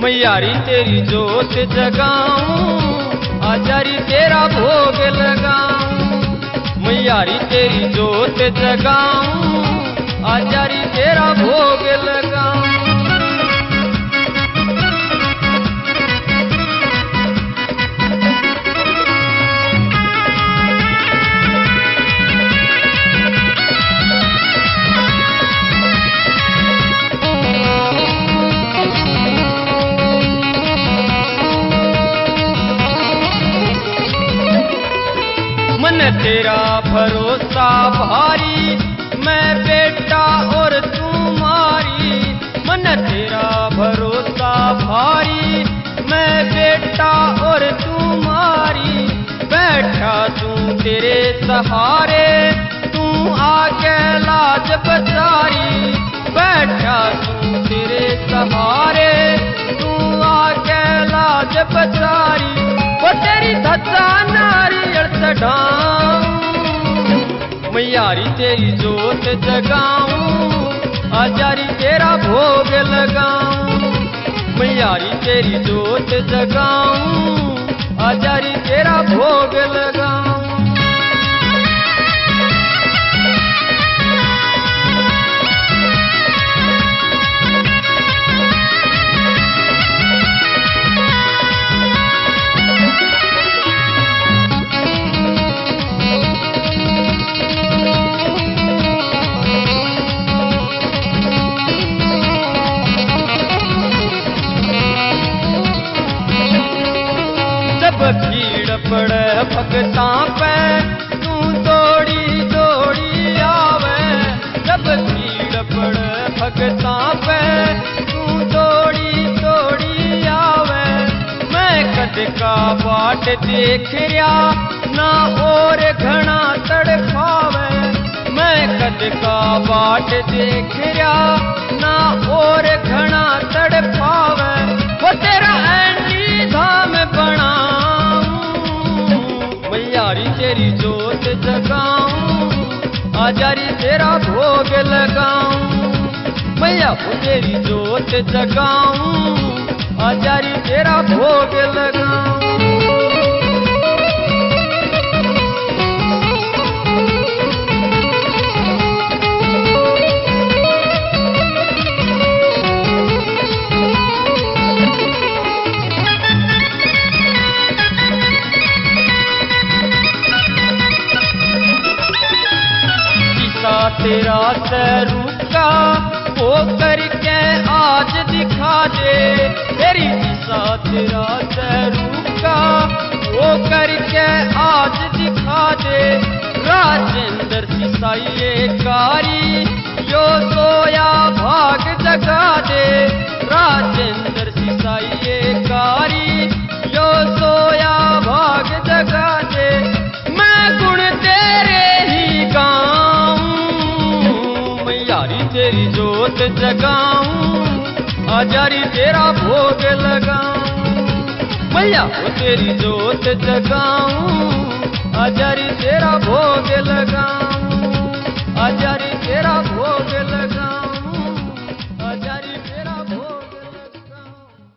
मैयारी तेरी जोत जगाऊं, आजारी तेरा भोग लगाऊं। मैयारी तेरी जोत जगाऊं, आजारी तेरा भोग लगाऊं। मन तेरा भरोसा भारी, मैं बेटा और तू मारी। मन तेरा भरोसा भारी, मैं बेटा और तू मारी। बैठा तू तेरे सहारे, तू आके लाज बचारी। बैठा तू तेरे सहारे, तू आके लाज बचारी। वो तेरी धज्जा नारियल चढ़ाऊं, मैयारी तेरी जोत जगाऊं, आजारी तेरा भोग लगाऊं। मैयारी तेरी जोत जगाऊं, आजारी तेरा भोग लगाऊं। भीड़ पड़े भगतां पे, तू दौड़ी दौड़ी आवे। जब भीड़ पड़े भगतां पे, तू दौड़ी दौड़ी आवे। मैं कद का बाट देख रहा, ना और घना तड़पावे। मैं कद का बाट देख रहा, ना और घना तड़पावे। वो तेरा ऐनी धाम बना, मैयारी तेरी जोत जगाऊं, आजारी तेरा भोग लगाऊं। मैया वो तेरी जोत जगाऊं, आजारी तेरा भोग लगाऊं। तेरा स्वरूप का वो करके आज दिखा दे। तेरी दिशा तेरा स्वरूप का वो करके आज दिखा दे। राजेंद्र सिसाइये कारी, यो सोया भाग जगा दे। राजेंद्र सिसाइये कारी, यो सोया भाग जगा दे। मैं गुण तेरे ही गाऊं, मैयारी तेरी जोत जगाऊं, आजारी तेरा भोग लगाऊं। मैया वो तेरी जोत जगाऊं,